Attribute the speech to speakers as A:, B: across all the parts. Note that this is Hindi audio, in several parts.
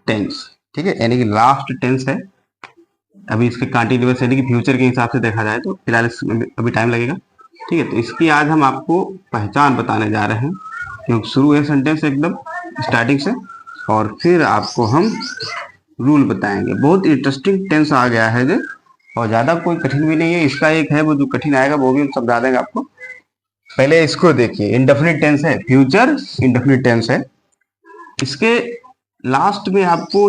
A: टेंस, ठीक है, यानी कि लास्ट टेंस है। अभी इसके कंटीन्यूअस यानी कि फ्यूचर के हिसाब से देखा जाए तो फिलहाल इसमें अभी टाइम लगेगा, ठीक है। तो इसकी आज हम आपको पहचान बताने जा रहे हैं, क्योंकि शुरू है सेंटेंस एकदम स्टार्टिंग से, और फिर आपको हम रूल बताएंगे। बहुत इंटरेस्टिंग टेंस आ गया है ये, और ज़्यादा कोई कठिन भी नहीं है। इसका एक है वो जो कठिन आएगा वो भी हम समझा देंगे आपको। पहले इसको देखिए, इंडेफिनिट टेंस है, फ्यूचर इंडेफिनिट टेंस है। इसके लास्ट में आपको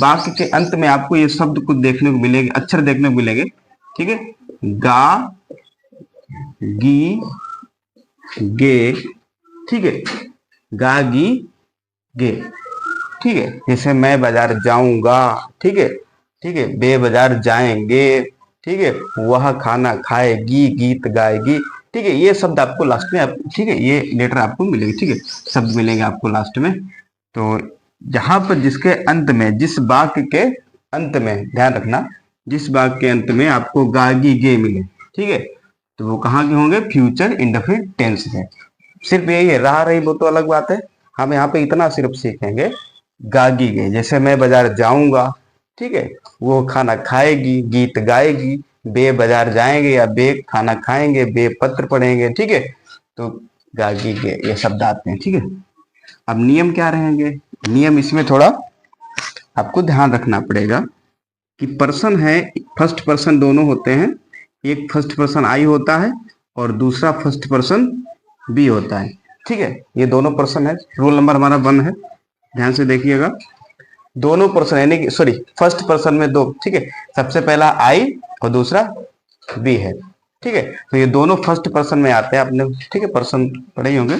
A: वाक्य के अंत में आपको ये शब्द कुछ देखने को मिलेंगे, अक्षर देखने को मिलेंगे, ठीक है। गा, गी, गे, ठीक है, गा, गी, गे, ठीक है। जैसे मैं बाजार जाऊंगा, ठीक है, ठीक है, बे बाजार जाएंगे, ठीक है, वह खाना खाएगी, गीत गाएगी, ठीक है। ये शब्द आपको लास्ट में ठीक है, ये लेटर आपको मिलेंगे, ठीक है, शब्द मिलेंगे आपको लास्ट में। तो जहां पर जिसके अंत में, जिस वाक्य के अंत में, ध्यान रखना, जिस वाक्य के अंत में आपको गागी गे मिले, ठीक है, तो वो कहाँ के होंगे, फ्यूचर इंडेफिनिट टेंस है। सिर्फ यही है, रहा रही वो तो अलग बात है। हम यहाँ पे इतना सिर्फ सीखेंगे, गागी गे, जैसे मैं बाजार जाऊंगा, ठीक है, वो खाना खाएगी, गीत गाएगी, बे बाजार जाएंगे या बे खाना खाएंगे, बे पत्र पढ़ेंगे, ठीक है। तो गागी गे ये शब्द आते हैं, ठीक है। अब नियम क्या रहेंगे, नियम इसमें थोड़ा आपको ध्यान रखना पड़ेगा कि पर्सन है, फर्स्ट पर्सन दोनों होते हैं, एक फर्स्ट पर्सन आई होता है और दूसरा फर्स्ट पर्सन बी होता है, ठीक है। ये दोनों पर्सन है, रूल नंबर हमारा 1 है, ध्यान से देखिएगा। दोनों पर्सन यानी कि सॉरी फर्स्ट पर्सन में दो, ठीक है, सबसे पहला आई और दूसरा बी है, ठीक है। तो ये दोनों फर्स्ट पर्सन में आते हैं, आपने ठीक है पर्सन पढ़े ही होंगे।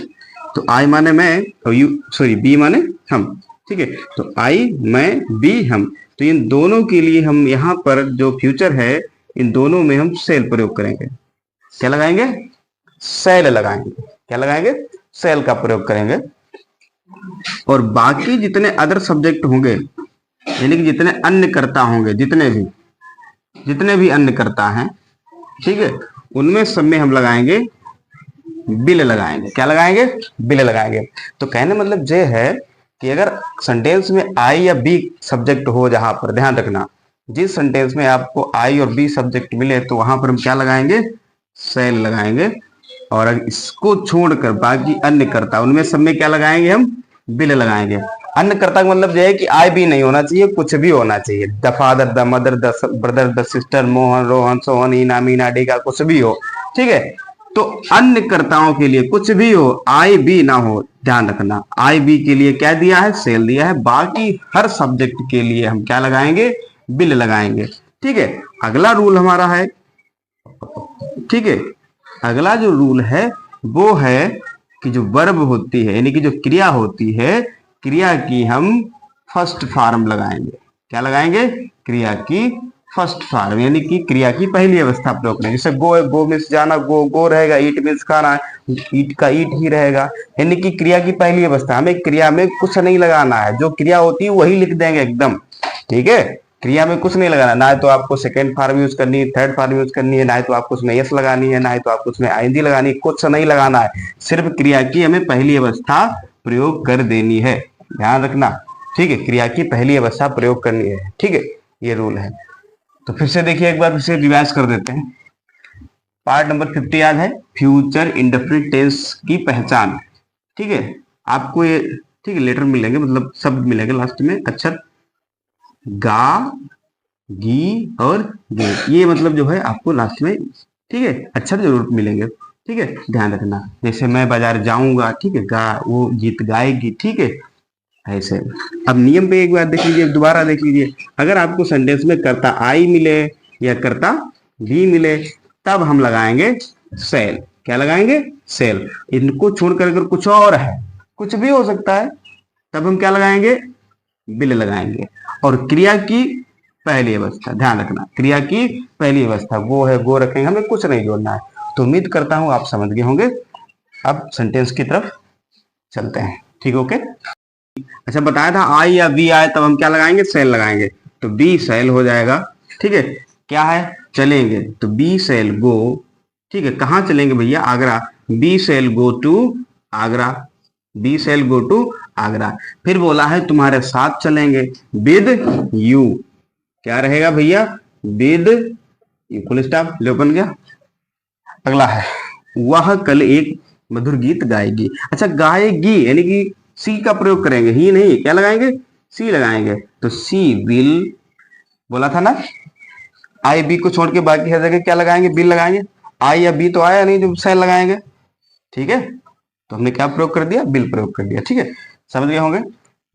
A: तो आई माने मैं और यू सॉरी बी माने हम, ठीक है। तो आई मैं बी हम, तो इन दोनों के लिए हम यहाँ पर जो फ्यूचर है इन दोनों में हम सेल प्रयोग करेंगे। क्या लगाएंगे, सेल लगाएंगे। क्या लगाएंगे, सेल का प्रयोग करेंगे। और बाकी जितने अदर सब्जेक्ट होंगे, यानी कि जितने अन्य कर्ता होंगे, जितने भी अन्य कर्ता हैं, ठीक है, उनमें सब में हम लगाएंगे बिल लगाएंगे। क्या लगाएंगे, बिल लगाएंगे। तो कहने मतलब ये है कि अगर सेंटेंस में आई या बी सब्जेक्ट हो, जहां पर ध्यान रखना, जिस सेंटेंस में आपको आई और बी सब्जेक्ट मिले तो वहां पर हम क्या लगाएंगे, सेल लगाएंगे। और अगर इसको छोड़कर बाकी अन्य कर्ता, उनमें सब में क्या लगाएंगे, हम बिल लगाएंगे। अन्य कर्ता का मतलब यह है कि आई भी नहीं होना चाहिए, कुछ भी होना चाहिए, the father, the mother, the brother, the sister, Mohan, Rohan, Sohan, Eena, Meena, डीका, कुछ भी हो, ठीक है। तो अन्य कर्ताओं के लिए कुछ भी हो, आई बी ना हो, ध्यान रखना। आई बी के लिए क्या दिया है, सेल दिया है। बाकी हर सब्जेक्ट के लिए हम क्या लगाएंगे, बिल लगाएंगे, ठीक है। अगला रूल हमारा है, ठीक है, अगला जो रूल है वो है कि जो वर्ब होती है, यानी कि जो क्रिया होती है, क्रिया की हम फर्स्ट फॉर्म लगाएंगे। क्या लगाएंगे, क्रिया की फर्स्ट फॉर्म, यानी कि क्रिया की पहली अवस्था प्रयोग करेंगे। जैसे गो है, गो मीन्स जाना, गो गो रहेगा, ईट मीन्स खाना, ईट का ईट ही रहेगा, यानी कि क्रिया की पहली अवस्था। हमें क्रिया में कुछ नहीं लगाना है, जो क्रिया होती है वही लिख देंगे एकदम, ठीक है। क्रिया में कुछ नहीं लगाना, ना तो आपको सेकेंड फॉर्म यूज करनी है, थर्ड फॉर्म यूज करनी है, ना तो आपको उसमें यस लगानी है, ना तो आपको उसमें आईएनजी लगानी है, कुछ नहीं लगाना है। सिर्फ क्रिया की हमें पहली अवस्था प्रयोग कर देनी है, ध्यान रखना, ठीक है। क्रिया की पहली अवस्था प्रयोग करनी है, ठीक है, ये रूल है। तो फिर से देखिए, एक बार फिर से रिवाइज कर देते हैं। पार्ट नंबर 50 याद है, फ्यूचर इंडेफिनिट टेंस की पहचान, ठीक है। आपको ये ठीक है लेटर मिलेंगे, मतलब शब्द मिलेंगे लास्ट में, अक्षर गा, गी और गे, ये मतलब जो है आपको लास्ट में, ठीक है, अक्षर जरूर मिलेंगे, ठीक है, ध्यान रखना। जैसे मैं बाजार जाऊंगा, ठीक है, गा, वो गीत गाएगी, ठीक है, ऐसे। अब नियम पे एक बार देख लीजिए, दोबारा देख लीजिए। अगर आपको सेंटेंस में कर्ता आई मिले या कर्ता बी मिले, तब हम लगाएंगे सेल। क्या लगाएंगे, सेल। इनको छोड़कर अगर कुछ और है, कुछ भी हो सकता है, तब हम क्या लगाएंगे, बिल लगाएंगे। और क्रिया की पहली अवस्था, ध्यान रखना, क्रिया की पहली अवस्था वो है, वो रखेंगे, हमें कुछ नहीं जोड़ना है। तो उम्मीद करता हूं आप समझ गए होंगे। अब सेंटेंस की तरफ चलते हैं, ठीक, ओके। अच्छा, बताया था आई या बी आए तब हम क्या लगाएंगे, सेल लगाएंगे। तो बी सेल हो जाएगा, ठीक है। क्या है, चलेंगे, तो बी सेल गो, ठीक है। कहाँ चलेंगे भैया, Agra. Be sell go to Agra, be sell go to Agra. फिर बोला है तुम्हारे साथ चलेंगे, विद यू। क्या रहेगा भैया, विद यू, फुल स्टॉप, ले बन गया। अगला है वह कल एक मधुर गीत गाएगी। अच्छा, गाएगी यानी कि सी का प्रयोग करेंगे, ही नहीं, क्या लगाएंगे, सी लगाएंगे। तो सी विल, बोला था ना, आई बी को छोड़ के बाकी हर जगह क्या लगाएंगे, बिल लगाएंगे। आई या बी तो आया नहीं जो सेल लगाएंगे, ठीक है। तो हमने क्या प्रयोग कर दिया, बिल प्रयोग कर दिया, ठीक है, समझ गए होंगे।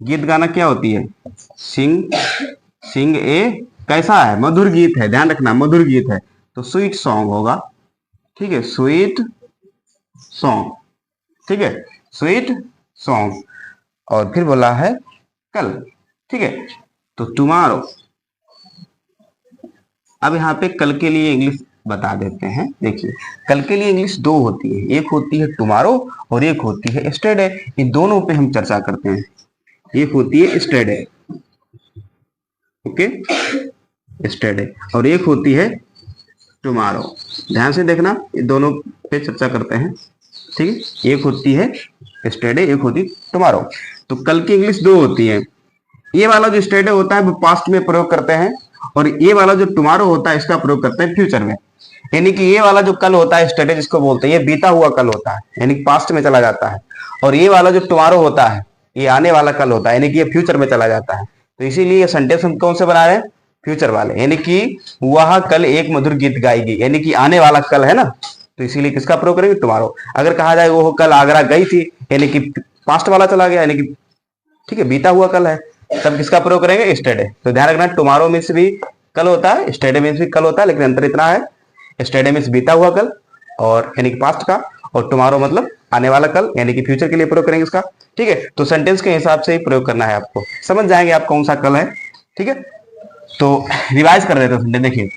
A: गीत गाना क्या होती है, सिंग, सिंग ए, कैसा है, मधुर गीत है, ध्यान रखना मधुर गीत है, तो स्वीट सॉन्ग होगा, ठीक है, स्वीट सॉन्ग, ठीक है, स्वीट सॉन्ग। और फिर बोला है कल, ठीक है, तो टुमारो। अब यहाँ पे कल के लिए इंग्लिश बता देते हैं। देखिए, कल के लिए इंग्लिश दो होती है, एक होती है टुमारो और एक होती है यस्टरडे। इन दोनों पे हम चर्चा करते हैं। एक होती है यस्टरडे, ओके, यस्टरडे, और एक होती है टुमारो। ध्यान से देखना, ये दोनों पे चर्चा करते हैं, ठीक है। एक होती है यस्टरडे, एक होती है टुमारो। तो कल की इंग्लिश दो होती है। ये वाला जो यस्टरडे होता है वो पास्ट में प्रयोग करते हैं, और ये वाला जो टुमारो होता है इसका प्रयोग करते हैं फ्यूचर में। यानी कि ये वाला जो कल होता है यस्टरडे जिसको बोलते हैं, ये बीता हुआ कल होता है, यानी कि पास्ट में चला जाता है। और ये वाला जो टुमारो होता है ये आने वाला कल होता है, यानी कि ये फ्यूचर में चला जाता है। तो इसीलिए ये सेंटेंस हम कौन से बना रहे हैं, फ्यूचर वाले। यानी कि वह कल एक मधुर गीत गाएगी, यानी कि आने वाला कल है ना, तो इसीलिए किसका प्रयोग करेंगे, टुमारो। अगर कहा जाए वो कल आगरा गई थी, यानी कि पास्ट वाला चला गया, यानी कि ठीक है बीता हुआ कल है, तब किसका प्रयोग करेंगे, यस्टरडे। तो ध्यान रखना, टुमारो मीन्स भी कल होता है, यस्टरडे मीन्स भी कल होता है, लेकिन अंतर इतना है, यस्टरडे मीन्स बीता हुआ कल और यानी कि पास्ट का, और टुमारो मतलब आने वाला कल, यानी कि फ्यूचर के लिए प्रयोग करेंगे इसका, ठीक है। तो सेंटेंस के हिसाब से ही प्रयोग करना है आपको, समझ जाएंगे आप कौन सा कल है, ठीक है। तो रिवाइज कर देते हैं। देखिए,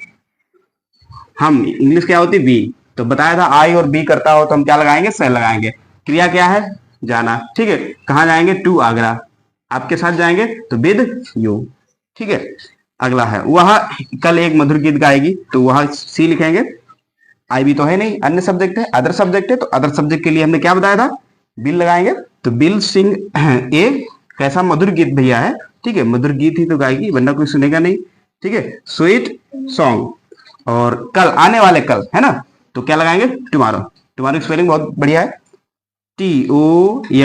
A: हम इंग्लिश क्या होती है, बी, तो बताया था आई और बी करता हो तो हम क्या लगाएंगे, सेल लगाएंगे। क्रिया क्या है, जाना, ठीक है। कहाँ जाएंगे, टू आगरा, आपके साथ जाएंगे तो विद यू, ठीक है। अगला है वह कल एक मधुर गीत गाएगी, तो वह सी लिखेंगे, आई भी तो है नहीं, अन्य सब्जेक्ट है, अदर सब्जेक्ट है, तो अदर सब्जेक्ट के लिए हमने क्या बताया था, बिल लगाएंगे। तो बिल सिंग ए, कैसा मधुर गीत भैया है, ठीक है, मधुर गीत ही तो गाएगी वरना कोई सुनेगा नहीं, ठीक है, स्वीट सॉन्ग। और कल, आने वाले कल है ना, तो क्या लगाएंगे, टुमारो। टुमारो की स्पेलिंग बहुत बढ़िया है, TOMORROW,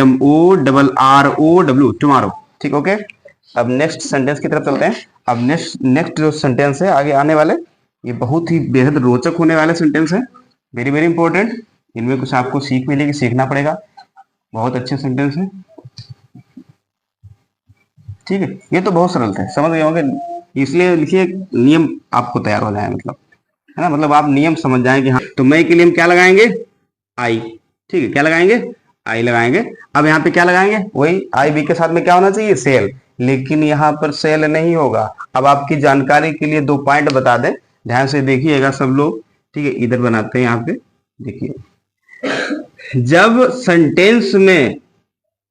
A: टुमारो, ठीक, ओके। अब नेक्स्ट सेंटेंस की तरफ चलते हैं। अब नेक्स्ट जो सेंटेंस है आगे आने वाले, ये बहुत ही बेहद रोचक होने वाले सेंटेंस है, वेरी वेरी इंपॉर्टेंट। इनमें कुछ आपको सीख मिलेगी, सीखना पड़ेगा, बहुत अच्छे सेंटेंस है, ठीक है। ये तो बहुत सरल थे, समझ गए होंगे, इसलिए लिखिए नियम आपको तैयार हो जाए, मतलब है ना, मतलब आप नियम समझ जाएं कि हाँ। तो मैं के लिए हम क्या लगाएंगे, आई, ठीक है, क्या लगाएंगे, आई लगाएंगे। अब यहाँ पे क्या लगाएंगे, वही आई बी के साथ में क्या होना चाहिए, सेल, लेकिन यहाँ पर सेल नहीं होगा। अब आपकी जानकारी के लिए दो पॉइंट बता दें, ध्यान से देखिएगा सब लोग, ठीक है। इधर बनाते हैं, यहाँ पे देखिए, जब सेंटेंस में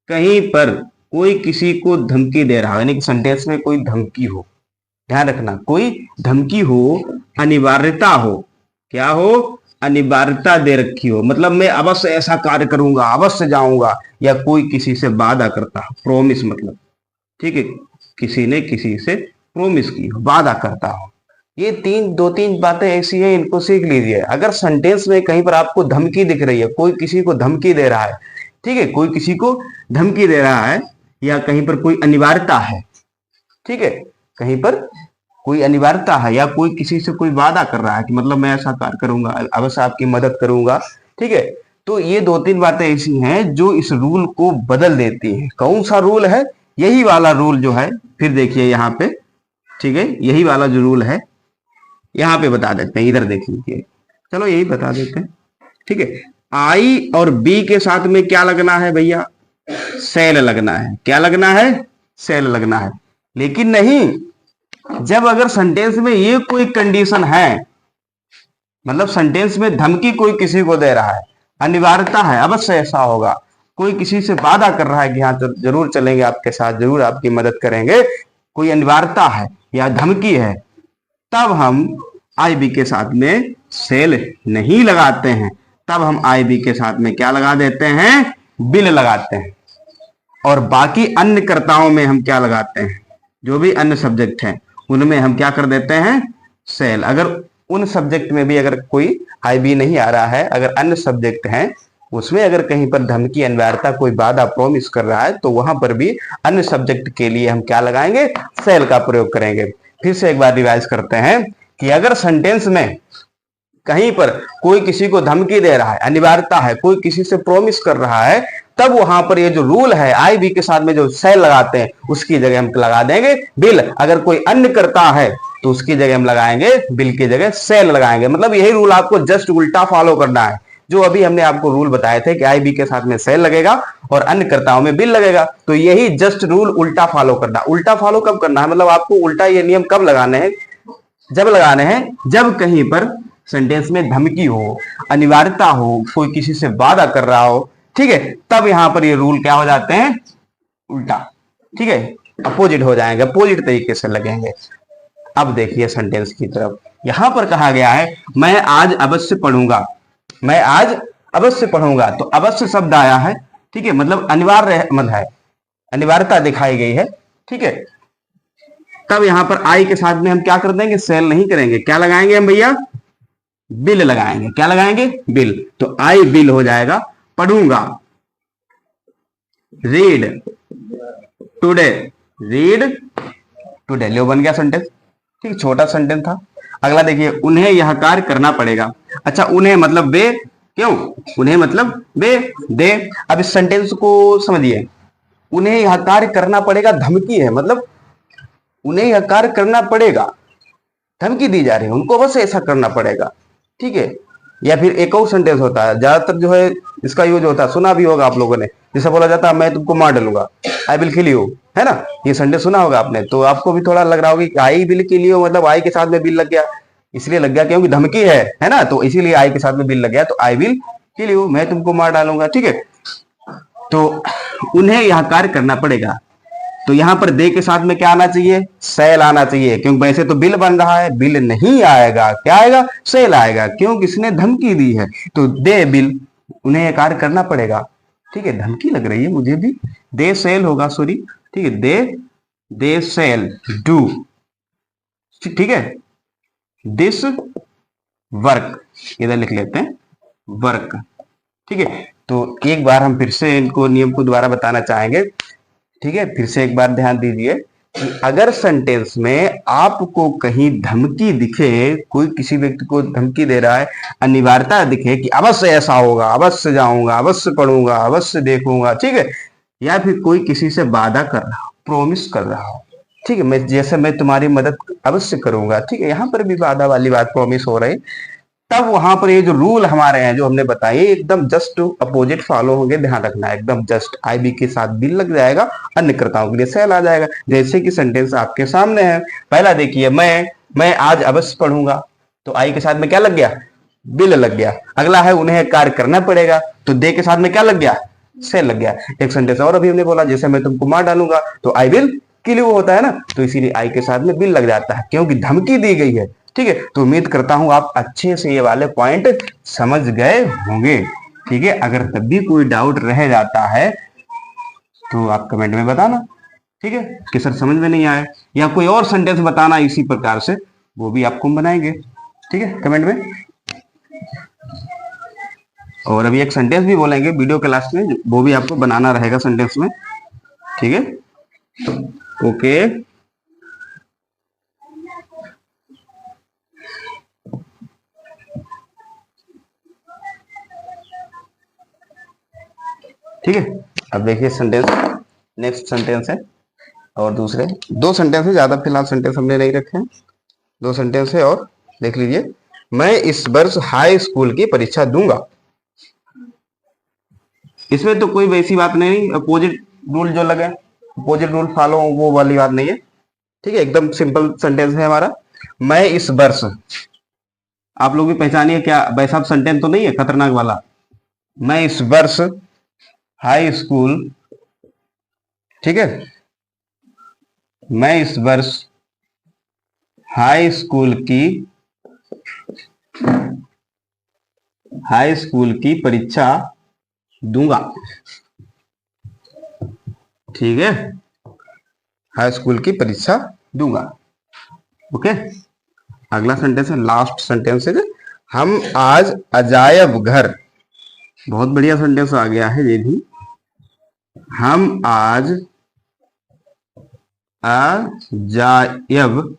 A: कहीं पर कोई किसी को धमकी दे रहा है, यानी कि सेंटेंस में कोई धमकी हो, ध्यान रखना, कोई धमकी हो, अनिवार्यता हो, क्या हो, अनिवार्यता दे रखी हो, मतलब मैं अवश्य ऐसा कार्य करूंगा, अवश्य जाऊंगा, या कोई किसी से वादा करता, प्रोमिस मतलब, ठीक है, किसी ने किसी से प्रोमिस की हो, वादा करता हो। ये दो तीन बातें ऐसी हैं, इनको सीख लीजिए। अगर सेंटेंस में कहीं पर आपको धमकी दिख रही है, कोई किसी को धमकी दे रहा है, ठीक है, कोई किसी को धमकी दे रहा है, या कहीं पर कोई अनिवार्यता है, ठीक है, कहीं पर कोई अनिवार्यता है, या कोई किसी से कोई वादा कर रहा है कि मतलब मैं ऐसा कार्य करूंगा, अवश्य आपकी मदद करूंगा, ठीक है, तो ये दो तीन बातें ऐसी हैं जो इस रूल को बदल देती हैं। कौन सा रूल है, यही वाला रूल जो है, फिर देखिए यहाँ पे, ठीक है, यही वाला जो रूल है यहाँ पे बता देते हैं, इधर देख लीजिए, चलो यही बता देते हैं, ठीक है। आई और बी के साथ में क्या लगना है भैया, सेल लगना है, क्या लगना है, सेल लगना है। लेकिन नहीं, जब अगर सेंटेंस में ये कोई कंडीशन है, मतलब सेंटेंस में धमकी कोई किसी को दे रहा है, अनिवार्यता है, अवश्य ऐसा होगा, कोई किसी से वादा कर रहा है कि हाँ जरूर चलेंगे आपके साथ, जरूर आपकी मदद करेंगे, कोई अनिवार्यता है या धमकी है, तब हम आई बी के साथ में सेल नहीं लगाते हैं, तब हम आई बी के साथ में क्या लगा देते हैं, बिल लगाते हैं। और बाकी अन्य कर्ताओं में हम क्या लगाते हैं, जो भी अन्य सब्जेक्ट हैं उनमें हम क्या कर देते हैं, सेल। अगर उन सब्जेक्ट में भी अगर कोई आईबी नहीं आ रहा है, अगर अन्य सब्जेक्ट हैं उसमें अगर कहीं पर धमकी, अनिवार्यता, कोई बाधा प्रॉमिस कर रहा है तो वहां पर भी अन्य सब्जेक्ट के लिए हम क्या लगाएंगे, सेल का प्रयोग करेंगे। फिर से एक बार रिवाइज करते हैं कि अगर सेंटेंस में कहीं पर कोई किसी को धमकी दे रहा है, अनिवार्यता है, कोई किसी से प्रॉमिस कर रहा है, तब वहां पर ये जो रूल है आई बी के साथ में जो सेल लगाते हैं उसकी जगह हम लगा देंगे बिल। अगर कोई अन्य करता है तो उसकी जगह हम लगाएंगे बिल की जगह सेल लगाएंगे। मतलब यही रूल आपको जस्ट उल्टा फॉलो करना है। जो अभी हमने आपको रूल बताए थे कि आई बी के साथ में सेल लगेगा और अन्य कर्ताओं में बिल लगेगा, तो यही जस्ट रूल उल्टा फॉलो करना। उल्टा फॉलो कब करना है, मतलब आपको उल्टा ये नियम कब लगाने हैं, जब लगाने हैं जब कहीं पर सेंटेंस में धमकी हो, अनिवार्यता हो, कोई किसी से वादा कर रहा हो, ठीक है, तब यहां पर ये रूल क्या हो जाते हैं, उल्टा, ठीक है, अपोजिट हो जाएंगे, अपोजिट तरीके से लगेंगे। अब देखिए सेंटेंस की तरफ, यहां पर कहा गया है मैं आज अवश्य पढ़ूंगा, मैं आज अवश्य पढ़ूंगा, तो अवश्य शब्द आया है, ठीक है, मतलब अनिवार्य मत है, अनिवार्यता दिखाई गई है, ठीक है। तब यहां पर आई के साथ में हम क्या कर देंगे, सेल नहीं करेंगे, क्या लगाएंगे हम भैया, बिल लगाएंगे। क्या लगाएंगे, बिल। तो आई बिल हो जाएगा पढ़ूंगा, रीड टुडे, रीड टुडे, लो बन गया सेंटेंस, ठीक, छोटा सेंटेंस था। अगला देखिए, उन्हें यह कार्य करना पड़ेगा। अच्छा, उन्हें मतलब वे, क्यों, उन्हें मतलब वे, दे। अब इस सेंटेंस को समझिए, उन्हें यह कार्य करना पड़ेगा धमकी है, मतलब उन्हें यह कार्य करना पड़ेगा, धमकी दी जा रही है, उनको बस ऐसा करना पड़ेगा, ठीक है। या फिर एक और सेंटेंस होता है, ज्यादातर जो है इसका यूज होता है, सुना भी होगा आप लोगों ने, जैसे बोला जाता है मैं तुमको मार डालूंगा, आई विल किल यू, है ना, ये सेंटेंस सुना होगा आपने। तो आपको भी थोड़ा लग रहा होगा कि आई विल किल यू मतलब आई के साथ में बिल लग गया, इसलिए लग गया क्योंकि धमकी है ना, तो इसीलिए आई के साथ में बिल लग गया, तो आई विल किल यू, मैं तुमको मार डालूंगा, ठीक है। तो उन्हें यह कार्य करना पड़ेगा, तो यहां पर दे के साथ में क्या आना चाहिए, सेल आना चाहिए, क्योंकि वैसे तो बिल बन रहा है, बिल नहीं आएगा, क्या आएगा, सेल आएगा, क्यों, किसने धमकी दी है, तो दे बिल, उन्हें यह कार्य करना पड़ेगा, ठीक है। धमकी लग रही है मुझे भी, दे सेल होगा, सॉरी, ठीक है, दे सेल डू, ठीक है, दिस वर्क, इधर लिख लेते हैं वर्क, ठीक है। तो एक बार हम फिर से इनको नियम को दोबारा बताना चाहेंगे, ठीक है। फिर से एक बार ध्यान दीजिए कि अगर सेंटेंस में आपको कहीं धमकी दिखे, कोई किसी व्यक्ति को धमकी दे रहा है, अनिवार्यता दिखे कि अवश्य ऐसा होगा, अवश्य जाऊंगा, अवश्य पढ़ूंगा, अवश्य देखूंगा, ठीक है, या फिर कोई किसी से वादा कर रहा हो, प्रोमिस कर रहा हो, ठीक है, मैं जैसे मैं तुम्हारी मदद अवश्य करूंगा, ठीक है, यहां पर भी वादा वाली बात, प्रोमिस हो रही, तब वहां पर ये जो रूल हमारे हैं जो हमने बताए एकदम जस्ट अपोजिट फॉलो होंगे, ध्यान रखना है, एकदम जस्ट आईबी के साथ बिल लग जाएगा, अन्य कर्ताओं के लिए सेल आ जाएगा। जैसे कि सेंटेंस आपके सामने है, पहला देखिए, मैं आज अवश्य पढ़ूंगा, तो आई के साथ में क्या लग गया, बिल लग गया। अगला है उन्हें कार्य करना पड़ेगा, तो दे के साथ में क्या लग गया, सेल लग गया। एक सेंटेंस और अभी हमने बोला, जैसे मैं तुमको मार डालूंगा, तो आई विल किल यू होता है ना, तो इसीलिए आई के साथ में बिल लग जाता है, क्योंकि धमकी दी गई है, ठीक है। तो उम्मीद करता हूं आप अच्छे से ये वाले पॉइंट समझ गए होंगे, ठीक है। अगर तब भी कोई डाउट रह जाता है तो आप कमेंट में बताना, ठीक है, कि सर समझ में नहीं आया, या कोई और सेंटेंस बताना इसी प्रकार से, वो भी आपको हम बनाएंगे, ठीक है, कमेंट में। और अभी एक सेंटेंस भी बोलेंगे वीडियो के लास्ट में, वो भी आपको बनाना रहेगा सेंटेंस में, ठीक है, ओके। ठीक है, अब देखिए सेंटेंस, नेक्स्ट सेंटेंस है, और दूसरे दो सेंटेंस है, ज्यादा फिलहाल सेंटेंस हमने नहीं रखे हैं, दो सेंटेंस है और देख लीजिए, मैं इस वर्ष हाई स्कूल की परीक्षा दूंगा। इसमें तो कोई वैसी बात नहीं, अपोजिट रूल जो लगे, अपोजिट रूल फॉलो वो वाली बात नहीं है, ठीक है, एकदम सिंपल सेंटेंस है हमारा। मैं इस वर्ष, आप लोग भी पहचानिए क्या वैसा सेंटेंस तो नहीं है खतरनाक वाला। मैं इस वर्ष हाई स्कूल, ठीक है, मैं इस वर्ष हाई स्कूल की परीक्षा दूंगा। ठीक है, हाई स्कूल की परीक्षा दूंगा। ओके, अगला सेंटेंस है, लास्ट सेंटेंस है, हम आज अजायब घर। बहुत बढ़िया सेंटेंस आ गया है ये भी। हम आज अजायब,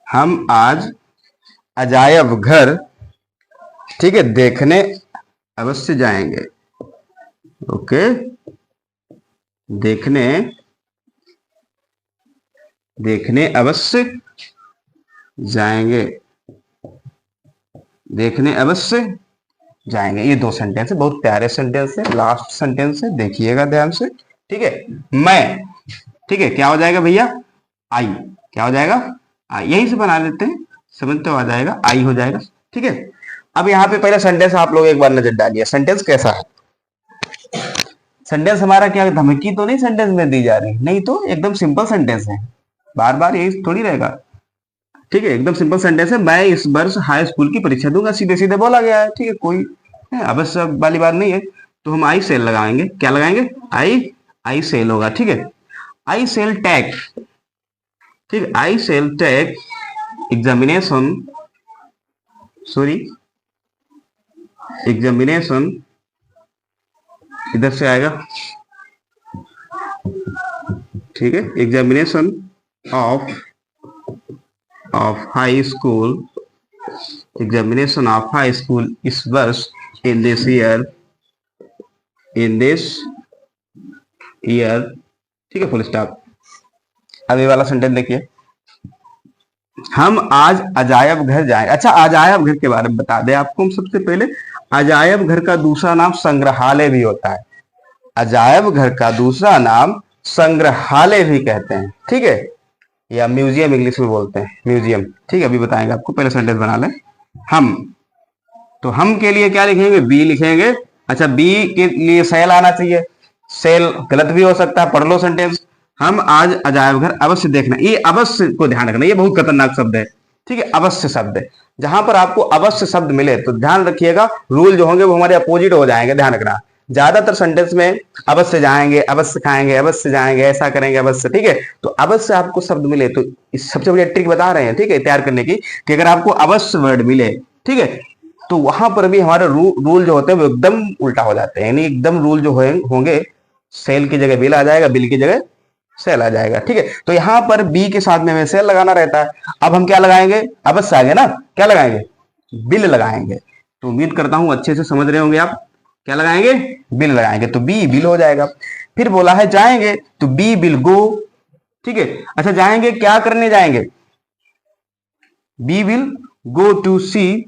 A: हम आज अजायब घर, ठीक है, देखने अवश्य जाएंगे। ओके, देखने अवश्य जाएंगे, देखने अवश्य जाएंगे। ये दो सेंटेंस है, बहुत प्यारे सेंटेंस है। लास्ट सेंटेंस है, देखिएगा ध्यान से, ठीक है। मैं, ठीक है, क्या हो जाएगा भैया, आई। क्या हो जाएगा, आई। यहीं से बना लेते हैं, समझ तो आ जाएगा, आई हो जाएगा, ठीक है। अब यहाँ पे पहले सेंटेंस आप लोग एक बार नजर डालिए, सेंटेंस कैसा है। सेंटेंस हमारा क्या, धमकी तो नहीं सेंटेंस में दी जा रही, नहीं तो एकदम सिंपल सेंटेंस है, बार बार यही थोड़ी रहेगा, ठीक है। एकदम सिंपल सेंटेंस है, मैं इस वर्ष हाई स्कूल की परीक्षा दूंगा, सीधे सीधे बोला गया है, ठीक है, कोई अवश्य वाली बात नहीं है। तो हम आई सेल लगाएंगे, क्या लगाएंगे, आई सेल होगा, ठीक है। आई सेल टेक, ठीक है, I cell tech examination, sorry examination, इधर से आएगा, ठीक है, examination of high school, examination of high school इस वर्ष, इन दिस ईयर, ठीक है, फुल स्टॉप। अब ये वाला सेंटेंस देखिए, हम आज अजायब घर जाएं। अच्छा, अजायब घर के बारे में बता दें आपको हम सबसे पहले, अजायब घर का दूसरा नाम संग्रहालय भी होता है। अजायब घर का दूसरा नाम संग्रहालय भी कहते हैं, ठीक है, या म्यूजियम इंग्लिश में बोलते हैं, म्यूजियम, ठीक है, अभी बताएंगे आपको। पहले सेंटेंस बना लें, हम, तो हम के लिए क्या लिखेंगे, बी लिखेंगे। अच्छा, बी के लिए सेल आना चाहिए, सेल गलत भी हो सकता है, पढ़ लो सेंटेंस। हम आज अजायब घर अवश्य देखना, ये अवश्य को ध्यान रखना, ये बहुत खतरनाक शब्द है, ठीक है, अवश्य शब्द है। जहां पर आपको अवश्य शब्द मिले तो ध्यान रखिएगा, रूल जो होंगे वो हमारे अपोजिट हो जाएंगे, ध्यान रखना। ज्यादातर सेंटेंस में अवश्य जाएंगे, अवश्य खाएंगे, अवश्य जाएंगे, ऐसा करेंगे, अवश्य, ठीक है। तो अवश्य आपको शब्द मिले तो इस सबसे बड़ी ट्रिक बता रहे हैं, ठीक है, तैयार करने की, कि अगर आपको अवश्य वर्ड मिले, ठीक है, तो वहां पर भी हमारे रूल जो होते हैं वो एकदम उल्टा हो जाते हैं, यानी एकदम रूल जो होंगे, सेल की जगह बिल आ जाएगा, बिल की जगह सेल आ जाएगा, ठीक है। तो यहाँ पर बी के साथ में हमें सेल लगाना रहता है। अब हम क्या लगाएंगे, अवश्य आगे ना, क्या लगाएंगे, बिल लगाएंगे। तो उम्मीद करता हूं अच्छे से समझ रहे होंगे आप, क्या लगाएंगे, बिल लगाएंगे, तो बी बिल हो जाएगा। फिर बोला है जाएंगे, तो बी बिल गो, ठीक है। अच्छा, जाएंगे, क्या करने जाएंगे, बी विल गो टू सी,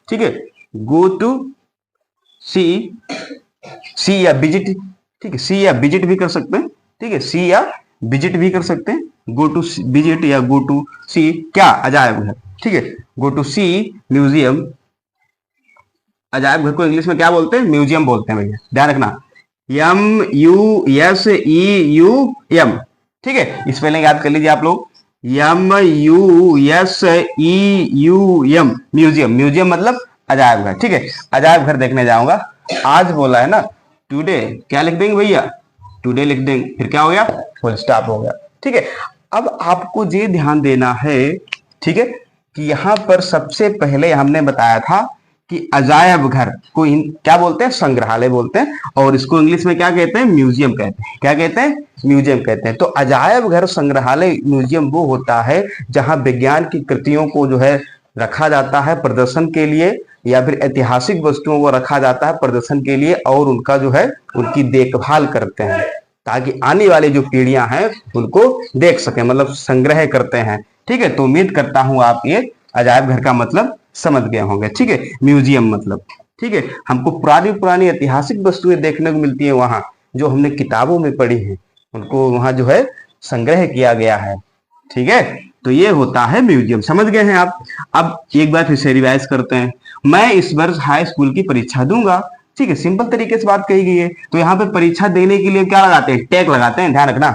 A: ठीक है, गो टू सी या विजिट, ठीक है, सी या विजिट भी कर सकते हैं, ठीक है, सी या विजिट भी कर सकते हैं, गो टू विजिट या गो टू सी क्या, अजायब घर, ठीक है, गो टू सी म्यूजियम। अजायब घर को इंग्लिश में क्या बोलते हैं, म्यूजियम बोलते हैं भैया, ध्यान रखना, MUSEUM, ठीक है, स्पेलिंग याद कर लीजिए आप लोग, MUSEUM, म्यूजियम, म्यूजियम मतलब अजायब घर, ठीक है, अजायब घर देखने जाऊंगा। आज बोला है ना, टुडे, क्या लिख देंगे भैया, टुडे लिख देंगे, फिर क्या हो गया, फुल स्टॉप हो गया, ठीक है। अब आपको ये ध्यान देना है, ठीक है, कि यहां पर सबसे पहले हमने बताया था कि अजायब घर को क्या बोलते हैं, संग्रहालय बोलते हैं, और इसको इंग्लिश में क्या कहते हैं, म्यूजियम कहते हैं, क्या कहते हैं, म्यूजियम कहते हैं। तो अजायब घर, संग्रहालय, म्यूजियम वो होता है जहां विज्ञान की कृतियों को जो है रखा जाता है प्रदर्शन के लिए, या फिर ऐतिहासिक वस्तुओं को रखा जाता है प्रदर्शन के लिए, और उनका जो है उनकी देखभाल करते हैं, ताकि आने वाली जो पीढ़ियां हैं उनको देख सके, मतलब संग्रह करते हैं, ठीक है। तो उम्मीद करता हूं आप ये अजायब घर का मतलब समझ गए होंगे, ठीक है, म्यूजियम मतलब, ठीक है, हमको पुरानी पुरानी ऐतिहासिक वस्तुएं देखने को मिलती है वहां, जो हमने किताबों में पढ़ी है, उनको वहां जो है संग्रह किया गया है, ठीक है। तो ये होता है म्यूजियम, समझ गए हैं आप। अब एक बार फिर से रिवाइज करते हैं, मैं इस वर्ष हाई स्कूल की परीक्षा दूंगा, ठीक है, सिंपल तरीके से बात कही गई है। तो यहाँ पे परीक्षा देने के लिए क्या लगाते हैं, टेक लगाते हैं, ध्यान रखना,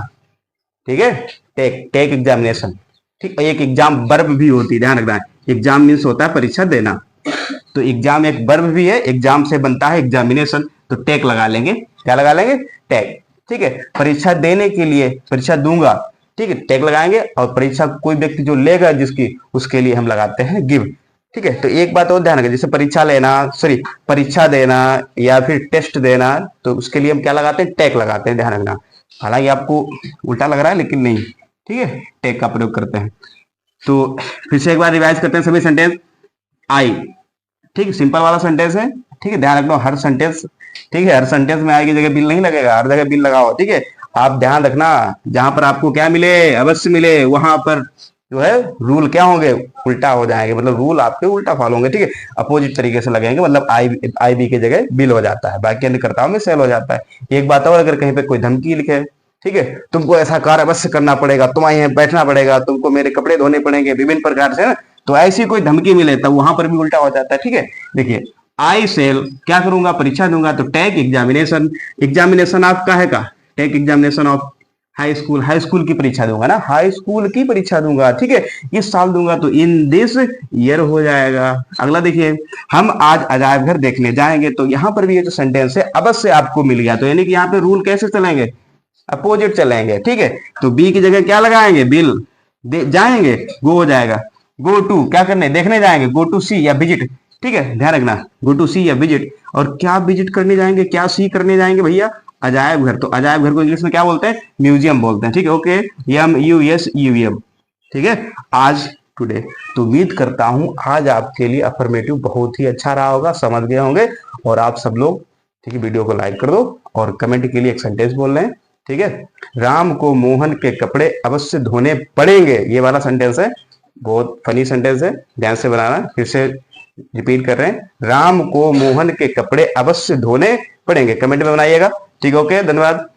A: ठीक है, टेक एग्जामिनेशन, ठीक, एक एग्जाम वर्ब भी होती है, ध्यान रखना, एग्जाम मीन्स होता है परीक्षा देना, तो एग्जाम एक वर्ब भी है, एग्जाम से बनता है एग्जामिनेशन, तो टेक लगा लेंगे। क्या लगा लेंगे? टेक। ठीक है। परीक्षा देने के लिए, परीक्षा दूंगा, ठीक है, टेक लगाएंगे। और परीक्षा कोई व्यक्ति जो लेगा जिसकी, उसके लिए हम लगाते हैं गिव। ठीक है। तो एक बात और ध्यान रखें, जैसे परीक्षा लेना, सॉरी परीक्षा देना या फिर टेस्ट देना, तो उसके लिए हम क्या लगाते हैं? टेक लगाते हैं, ध्यान रखना। हालांकि आपको उल्टा लग रहा है लेकिन नहीं, ठीक है, टेक का प्रयोग करते हैं। तो फिर से एक बार रिवाइज करते हैं सभी सेंटेंस। आई, ठीक है, सिंपल वाला सेंटेंस है। ठीक है, ध्यान रखना हर सेंटेंस, ठीक है, हर सेंटेंस में आई की जगह बिल नहीं लगेगा, हर जगह बिल लगाओ। ठीक है, आप ध्यान रखना, जहां पर आपको क्या मिले, अवश्य मिले, वहां पर जो है रूल क्या होंगे? उल्टा हो जाएंगे, मतलब रूल आपके उल्टा फॉलो होंगे। ठीक है, अपोजिट तरीके से लगेंगे, मतलब आई बी की जगह बिल हो जाता है, बाकी अन्य कर्ताओं में सेल हो जाता है। एक बात और, अगर कहीं पे कोई धमकी लिखे, ठीक है, तुमको ऐसा कार्य अवश्य करना पड़ेगा, तुम्हारे यहाँ बैठना पड़ेगा, तुमको मेरे कपड़े धोने पड़ेंगे, विभिन्न प्रकार से, तो ऐसी कोई धमकी मिले तब वहां पर भी उल्टा हो जाता है। ठीक है, देखिए आई सेल क्या करूंगा? परीक्षा दूंगा, तो टेक एग्जामिनेशन। एग्जामिनेशन आपका है का? Take examination of high school, high school की परीक्षा दूंगा ना, हाई स्कूल की परीक्षा दूंगा। ठीक है, इस साल दूंगा, तो इन दिस ईयर हो जाएगा। अगला देखिए, हम आज अजायब घर देखने जाएंगे, तो यहां पर भी ये जो सेंटेंस है अवश्य आपको मिल गया, तो यानी कि यहाँ पे रूल कैसे चलेंगे? अपोजिट चलेंगे। ठीक है, तो बी की जगह क्या लगाएंगे? बिल। जाएंगे, गो हो जाएगा। गो टू क्या करने? देखने जाएंगे, गो टू सी या विजिट। ठीक है, ध्यान रखना, गो टू सी या विजिट। और क्या विजिट करने जाएंगे, क्या सी करने जाएंगे भैया? अजायब घर। तो अजायब घर को इंग्लिश में क्या बोलते हैं? म्यूजियम बोलते हैं। ठीक है, ओके, MUSEUM। ठीक है, आज टुडे। तो उम्मीद करता हूं आज आपके लिए अफर्मेटिव बहुत ही अच्छा रहा होगा, समझ गए होंगे। और आप सब लोग, ठीक है, वीडियो को लाइक कर दो और कमेंट के लिए एक सेंटेंस बोल रहे हैं। ठीक है, राम को मोहन के कपड़े अवश्य धोने पड़ेंगे, ये वाला सेंटेंस है, बहुत फनी सेंटेंस है, ध्यान से बनाना। फिर से रिपीट कर रहे हैं, राम को मोहन के कपड़े अवश्य धोने पड़ेंगे, कमेंट में बनाइएगा। ठीक है, ओके, धन्यवाद।